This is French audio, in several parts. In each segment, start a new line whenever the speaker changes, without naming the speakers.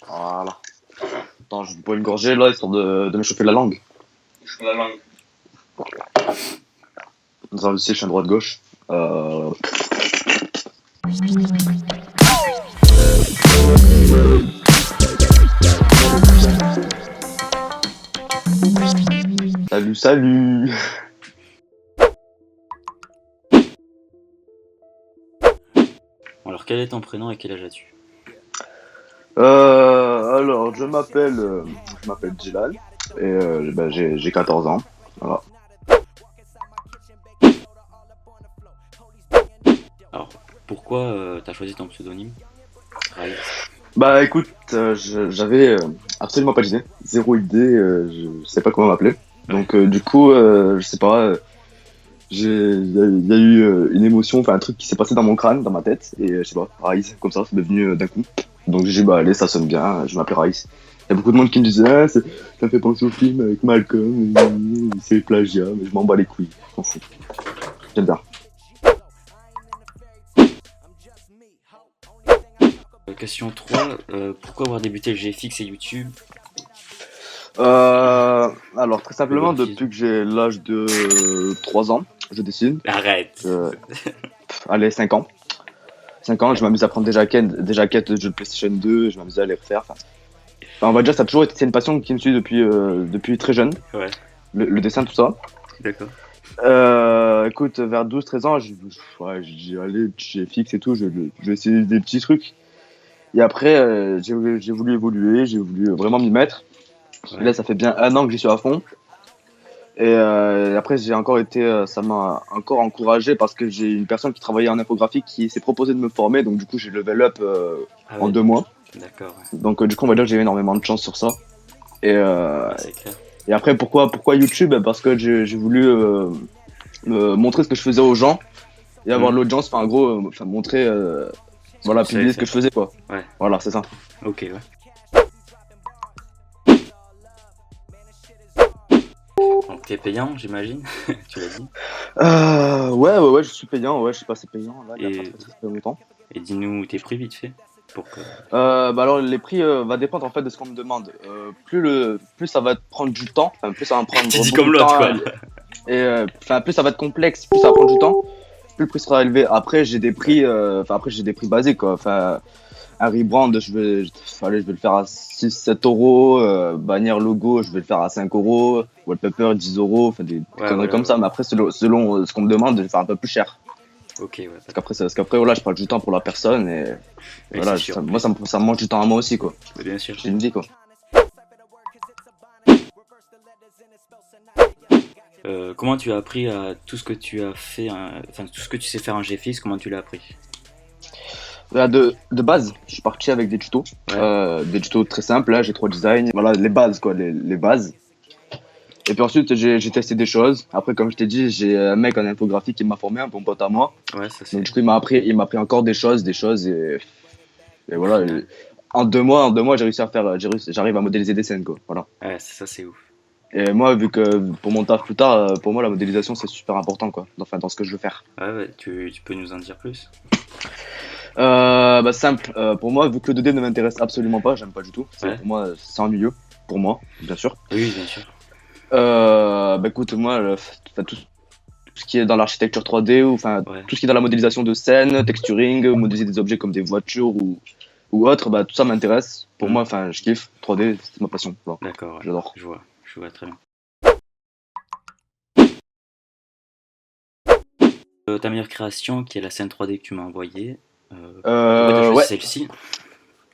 Voilà. Attends, je vais boire une gorgée là, histoire de m'échauffer la langue.
La langue.
Dans le je suis à droite-gauche. Salut, salut.
Alors, quel est ton prénom et quel âge as-tu?
Alors, je m'appelle Djilal et j'ai 14 ans. Voilà.
Alors, pourquoi t'as choisi ton pseudonyme? Raïs.
Bah écoute, j'avais absolument pas d'idée, zéro idée, je sais pas comment m'appeler. Donc du coup, je sais pas, il y a eu une émotion, enfin un truc qui s'est passé dans mon crâne, dans ma tête, et je sais pas, Raïs, comme ça, c'est devenu d'un coup. Donc j'ai dit bah allez, ça sonne bien, je m'appelle Raïs. Il y a beaucoup de monde qui me disait ah, ça me fait penser au film avec Malcolm, c'est plagiat, mais je m'en bats les couilles, je m'en fous. J'aime bien.
Question 3, pourquoi avoir débuté le GFX et YouTube?
Alors très simplement,
Le
depuis que j'ai l'âge de 3 ans, je dessine.
Arrête!
Allez, 5 ans. 5 ans, je m'amuse à prendre des jaquettes de jeux de PlayStation 2, je m'amuse à les refaire. Enfin, on va dire que ça a toujours été c'est une passion qui me suit depuis très jeune,
Ouais,
le dessin, tout ça.
d'accord.
Écoute, vers 12-13 ans, j'ai allé, j'ai fixe et tout, je vais essayer des petits trucs. Et après, j'ai voulu évoluer, j'ai voulu vraiment m'y mettre.
Ouais.
Là, ça fait bien 1 an que j'y suis à fond. Et après, ça m'a encore encouragé parce que j'ai une personne qui travaillait en infographie qui s'est proposé de me former, donc du coup, j'ai level up
Ah
en
ouais,
2 mois.
d'accord, ouais.
Donc du coup, on va dire que j'ai eu énormément de chance sur ça. Et,
Ouais, c'est clair.
et après, pourquoi YouTube? Parce que j'ai voulu me montrer ce que je faisais aux gens et avoir de l'audience, enfin, en gros, montrer, voilà,
que tu
publier
savais
ce que je faisais, quoi.
Ouais.
Voilà, c'est ça.
Ok, ouais. Donc t'es payant, j'imagine, tu l'as dit.
Ouais, je suis payant, ouais, je suis passé payant, là, il y a
Et-
pas très longtemps.
Et dis-nous tes prix vite fait. Pour que...
Bah alors les prix va dépendre en fait de ce qu'on me demande. Plus ça va te prendre du temps, enfin plus ça va me prendre
Tu dis
beaucoup
comme
de
l'autre,
temps
quoi.
et enfin plus ça va être complexe, plus ça va prendre du temps, plus le prix sera élevé. Après j'ai des prix basiques quoi. Enfin un rebrand je vais le faire à 6-7 euros, bannière logo je vais le faire à 5 euros, wallpaper 10 euros, enfin des
Ouais,
conneries
voilà,
comme ça.
ouais.
Mais après selon ce qu'on me demande je vais faire un peu plus cher.
Ok, ouais.
Parce qu'après voilà je prends du temps pour la personne et
Oui,
voilà
c'est sûr.
moi ça me mange du temps à moi aussi quoi.
Bien sûr.
J'ai une vie quoi.
Comment tu as appris à tout ce que tu as fait, enfin tout ce que tu sais faire en GFX, comment tu l'as appris?
Là, de base, je suis parti avec
Ouais.
des tutos très simples. Là, j'ai 3 designs, voilà les bases quoi, les bases. Et puis ensuite, j'ai testé des choses. Après, comme je t'ai dit, j'ai un mec en infographie qui m'a formé, un bon pote à moi.
Ouais, ça c'est
Donc du coup, il m'a appris encore des choses et
au
voilà.
final.
En 2 mois, j'arrive à modéliser des scènes quoi. Voilà.
Ouais, ça c'est ouf.
Et moi, vu que pour mon taf plus tard, pour moi la modélisation c'est super important quoi. Enfin, dans ce que je veux faire.
Ouais, tu peux nous en dire plus?
Bah simple, pour moi, vu que le 2D ne m'intéresse absolument pas, j'aime pas du tout.
Ouais.
Pour moi, c'est ennuyeux, pour moi, bien sûr.
Oui, bien sûr.
Bah écoute, moi, tout ce qui est dans l'architecture 3D, ou enfin
Ouais.
tout ce qui est dans la modélisation de scène, texturing, modéliser des objets comme des voitures ou autre, bah tout ça m'intéresse. Pour moi, enfin, je kiffe. 3D, c'est ma passion. Voilà.
D'accord, ouais.
J'adore.
Je vois très bien. Ta meilleure création, qui est la scène 3D que tu m'as envoyée, pourquoi t'as choisi
Ouais.
celle-ci?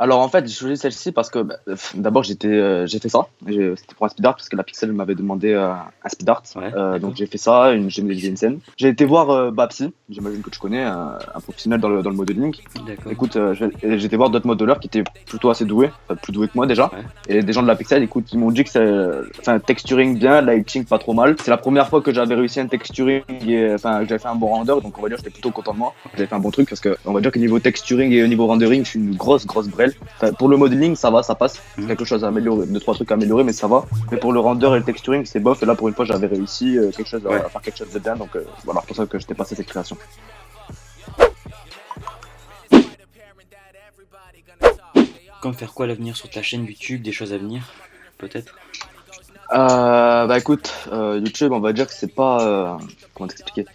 Alors en fait, j'ai choisi celle-ci parce que d'abord j'ai fait ça. C'était pour un speed art parce que la Pixel m'avait demandé un speed art.
Ouais, d'accord.
Donc j'ai fait ça, j'ai modélisé une scène. J'ai été voir Babsy, j'imagine que tu connais, un professionnel dans le modeling.
D'accord.
Écoute, j'ai été voir d'autres modeleurs qui étaient plutôt assez doués, enfin, plus doués que moi déjà.
Ouais.
Et des gens de la Pixel, écoute, ils m'ont dit que c'est texturing bien, lighting pas trop mal. C'est la première fois que j'avais réussi un texturing et que j'avais fait un bon render, donc on va dire que j'étais plutôt content de moi. J'avais fait un bon truc parce que on va dire que niveau texturing et niveau rendering, je suis une grosse brêle. Enfin, pour le modeling, ça va, ça passe. C'est quelque chose à améliorer, 2-3 trucs à améliorer, mais ça va. Mais pour le render et le texturing, c'est bof. Et là, pour une fois, j'avais réussi à faire quelque chose de bien. Donc voilà, pour ça que j'étais passé cette création.
comptes faire quoi à l'avenir sur ta chaîne YouTube, des choses à venir, peut-être?
Bah écoute, YouTube, on va dire que c'est pas. Comment t'expliquer?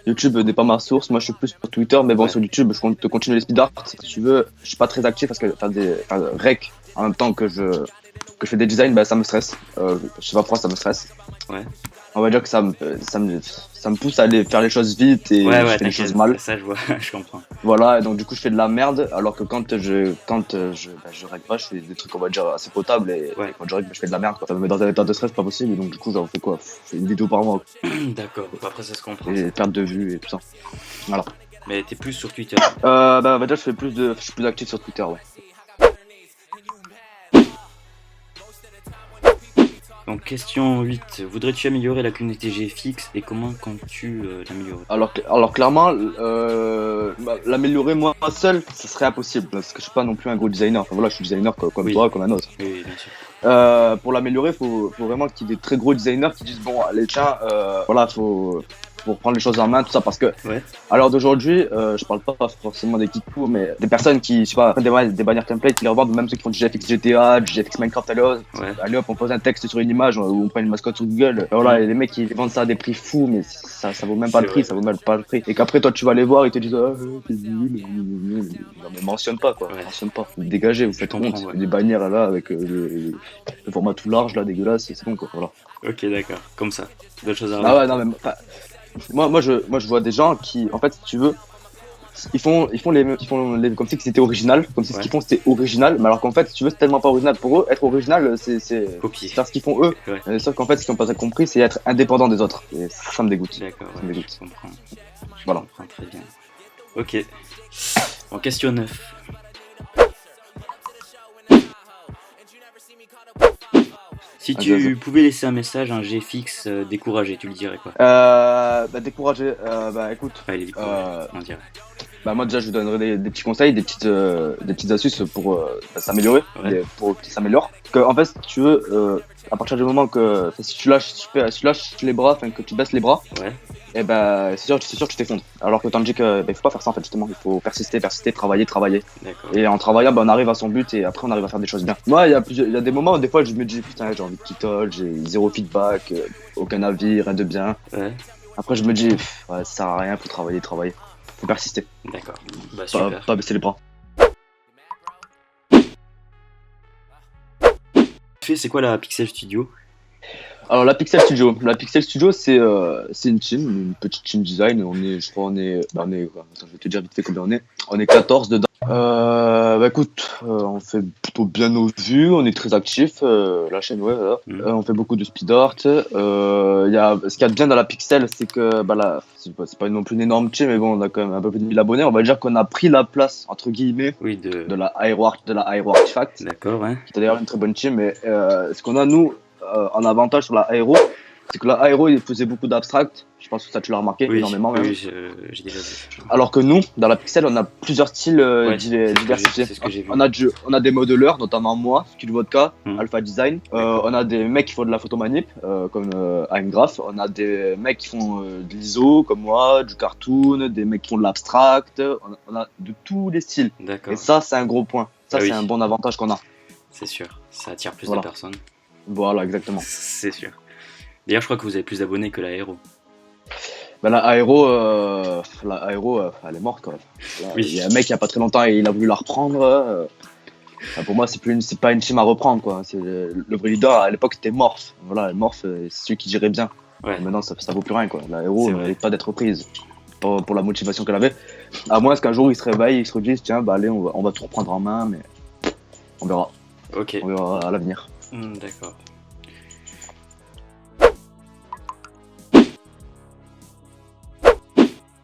YouTube n'est pas ma source. Moi, je suis plus sur Twitter, mais bon,
Ouais.
sur YouTube, je compte te continuer les speed art. Si tu veux, je suis pas très actif parce que faire des rec en même temps que je fais des designs, bah ça me stresse. Je sais pas pourquoi ça me stresse.
Ouais.
On va dire que ça me pousse à aller faire les choses vite et
Ouais,
je
ouais,
fais les choses
t'inquiète,
mal.
ça je vois, je comprends.
Voilà, et donc du coup, je fais de la merde. Alors que quand je rec pas, je fais des trucs, on va dire, assez potables. Et
Ouais.
quand je rec, je fais de la merde, quoi. Ça me met dans un état de stress pas possible. Et donc du coup, j'en fais quoi? Je fais une vidéo par mois.
D'accord, bah, après ça se comprend ça.
Et perte de vue et tout ça. Voilà.
Mais t'es plus sur Twitter.
Bah, on va dire que je suis plus actif sur Twitter, ouais.
Donc question 8. Voudrais-tu améliorer la communauté GFX et comment comptes-tu l'améliorer?
Alors clairement, l'améliorer moi seul, ce serait impossible parce que je suis pas non plus un gros designer. Enfin voilà, je suis designer comme
Oui.
toi, comme un autre.
Oui, bien sûr.
Pour l'améliorer, faut vraiment qu'il y ait des très gros designers qui disent bon, allez tiens, voilà, faut reprendre les choses en main, tout ça, parce que
Ouais.
à l'heure d'aujourd'hui, je parle pas forcément des kickos, mais des personnes qui, je sais pas, prennent des bannières templates, qui les revendent, même ceux qui font du GFX GTA, du GFX Minecraft,
Ouais.
allez hop, on pose un texte sur une image ou on prend une mascotte sur Google, et voilà, et les mecs ils vendent ça à des prix fous, mais ça vaut même pas
C'est
le prix,
vrai.
ça vaut même pas le prix. Et qu'après toi tu vas les voir, ils te disent ah, c'est nul, non mais mentionne pas quoi,
Ouais.
mentionne pas, dégagez, vous faites
comprends,
honte,
ouais.
des bannières là avec le format tout large là, dégueulasse, c'est bon quoi, voilà.
Ok, d'accord. Comme ça. D'autres choses à
Ah
rajouter?
ouais, non mais enfin, moi je vois des gens qui, en fait, si tu veux, ils font les comme si c'était original, comme si ce
Ouais.
qu'ils font c'était original, mais alors qu'en fait, si tu veux, c'est tellement pas original pour eux. Être original, c'est
Copier.
faire ce qu'ils font eux.
Ouais.
Sauf qu'en fait, ce qu'ils n'ont pas compris, c'est être indépendant des autres. Et ça me dégoûte.
D'accord,
Ça me
ouais,
dégoûte.
je comprends. Je
Voilà.
comprends très bien. Ok. En question 9. Si
Vas-y, vas-y.
tu pouvais laisser un message à un GFX découragé, tu lui dirais quoi?
Bah, décourager. Bah, écoute.
Enfin, il est découragé, on dirait.
Bah, moi, déjà, je lui donnerais des petits conseils, des petites astuces pour s'améliorer,
Ouais.
pour qu'il s'améliore. Que, en fait, si tu veux, à partir du moment que si tu lâches les bras, enfin, que tu baisses les bras,
Ouais.
et ben c'est sûr que tu t'effondres. Alors que tandis que il faut pas faire ça en fait, justement, il faut persister, travailler.
D'accord.
Et en travaillant, on arrive à son but et après on arrive à faire des choses bien. Moi, il y a des moments où des fois je me dis putain, j'ai envie de quitter, j'ai zéro feedback, aucun avis, rien de bien.
Ouais.
Après je me dis ouais, ça sert à rien, faut travailler. Faut persister,
D'accord. Bah
pas,
super.
pas baisser les bras.
C'est quoi la Pixel Studio?
Alors la Pixel Studio c'est une petite team design. Attends, je vais te dire vite fait combien on est. On est 14 dedans. Bah écoute, on fait plutôt bien nos vues, on est très actifs, la chaîne ouais, voilà.
Mhm.
On fait beaucoup de speed art. Ce qu'il y a de bien dans la Pixel, c'est que bah là, c'est pas non plus une énorme team, mais bon, on a quand même un peu plus de 1000 abonnés. On va dire qu'on a pris la place entre guillemets
Oui,
de la Aero Artifact,
D'accord, ouais.
qui est d'ailleurs une très bonne team. Mais ce qu'on a nous en avantage sur la Aero, c'est que la Aero il faisait beaucoup d'abstract. Je pense que ça tu l'as remarqué
Oui,
énormément même.
oui, j'ai déjà vu.
Alors que nous, dans la Pixel, on a plusieurs styles
Ouais,
diversifiés.
c'est ce que j'ai vu.
On a des modeleurs, notamment moi, Skill Vodka,
Mhm.
Alpha Design.
D'accord.
On a des mecs qui font de la photo manip, comme Graph. On a des mecs qui font de l'ISO, comme moi, du cartoon, des mecs qui font de l'abstract. On a de tous les styles.
D'accord.
Et ça, c'est un gros point. Ça,
Ah
c'est
oui.
un bon avantage qu'on a.
C'est sûr. Ça attire plus
Voilà.
de personnes.
Voilà, exactement.
C'est sûr. D'ailleurs, je crois que vous avez plus d'abonnés que la Hero.
Bah, la Aero, elle est morte, quoi. Là,
Oui.
il y a un mec il y a pas très longtemps, il a voulu la reprendre. Enfin, pour moi, c'est pas une team à reprendre, quoi. Le vrai leader à l'époque c'était Morph. Voilà, Morph, c'est celui qui gérait bien.
Ouais.
Et maintenant, ça vaut plus rien, quoi. La Hero
C'est
ne
vrai.
mérite pas d'être reprise pour la motivation qu'elle avait. À moins qu'un jour il se réveille, il se redise tiens, bah allez, on va tout reprendre en main, mais on verra.
Ok.
On verra à l'avenir.
D'accord.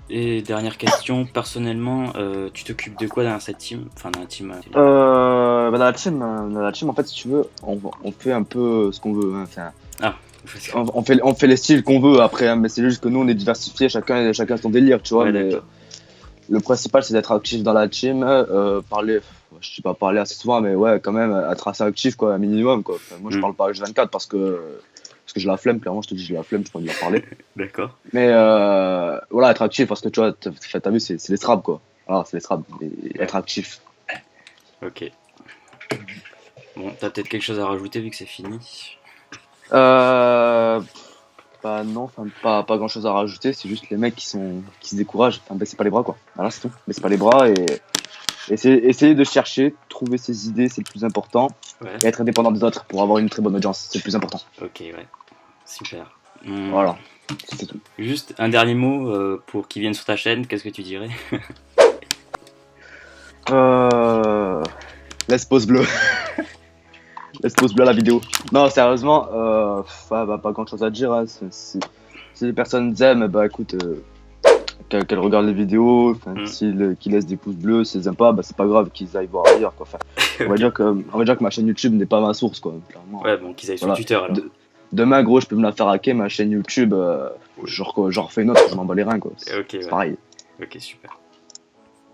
Et dernière question, personnellement, tu t'occupes de quoi dans cette team? Enfin, dans la team.
Bah, dans la team, en fait, si tu veux, on fait un peu ce qu'on veut. Hein. Enfin, on fait les styles qu'on veut après, hein, mais c'est juste que nous on est diversifiés, chacun son délire, tu vois.
Ouais,
Mais
d'accord.
le principal c'est d'être actif dans la team, je sais pas parler assez souvent, mais ouais, quand même être assez actif, quoi, un minimum, quoi. Enfin, moi je parle pas H24 parce que j'ai la flemme, clairement, je te dis, j'ai la flemme, je peux pas en parler.
D'accord.
Mais voilà, être actif parce que tu vois, t'as vu, c'est les straps, quoi. Voilà, c'est les straps, et être actif.
Ok. Bon, t'as peut-être quelque chose à rajouter vu que c'est fini.
Euh, Bah non, enfin, pas grand chose à rajouter, c'est juste les mecs qui se découragent. Enfin, baissez pas les bras, quoi. Voilà, c'est tout. Baissez pas les bras et essayez de chercher, trouver ses idées, c'est le plus important.
Ouais,
Et être indépendant des autres pour avoir une très bonne audience, c'est le plus important.
ok, ouais, super.
Voilà, c'est tout.
Juste un dernier mot pour qu'ils viennent sur ta chaîne, qu'est-ce que tu dirais?
Euh... Laisse pause bleue. Laisse pause bleue à la vidéo. Non, sérieusement, pas grand chose à dire, hein. Si les personnes aiment, bah écoute, qu'elles regardent les vidéos, enfin,
Mm.
qu'ils laissent des pouces bleus, s'ils aiment pas, bah c'est pas grave qu'ils aillent voir ailleurs, quoi. Enfin,
Ok.
on va dire que ma chaîne YouTube n'est pas ma source, quoi, clairement.
Ouais, bon, qu'ils aillent sur
Voilà.
Twitter alors.
Demain, gros, je peux me la faire hacker, ma chaîne YouTube, genre fais une autre, je m'en bats les reins, quoi.
Ok,
C'est
ouais,
pareil.
ok, super.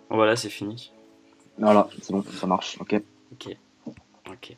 Bon, voilà, c'est fini.
Voilà, c'est bon, ça marche, ok.
Ok, ok.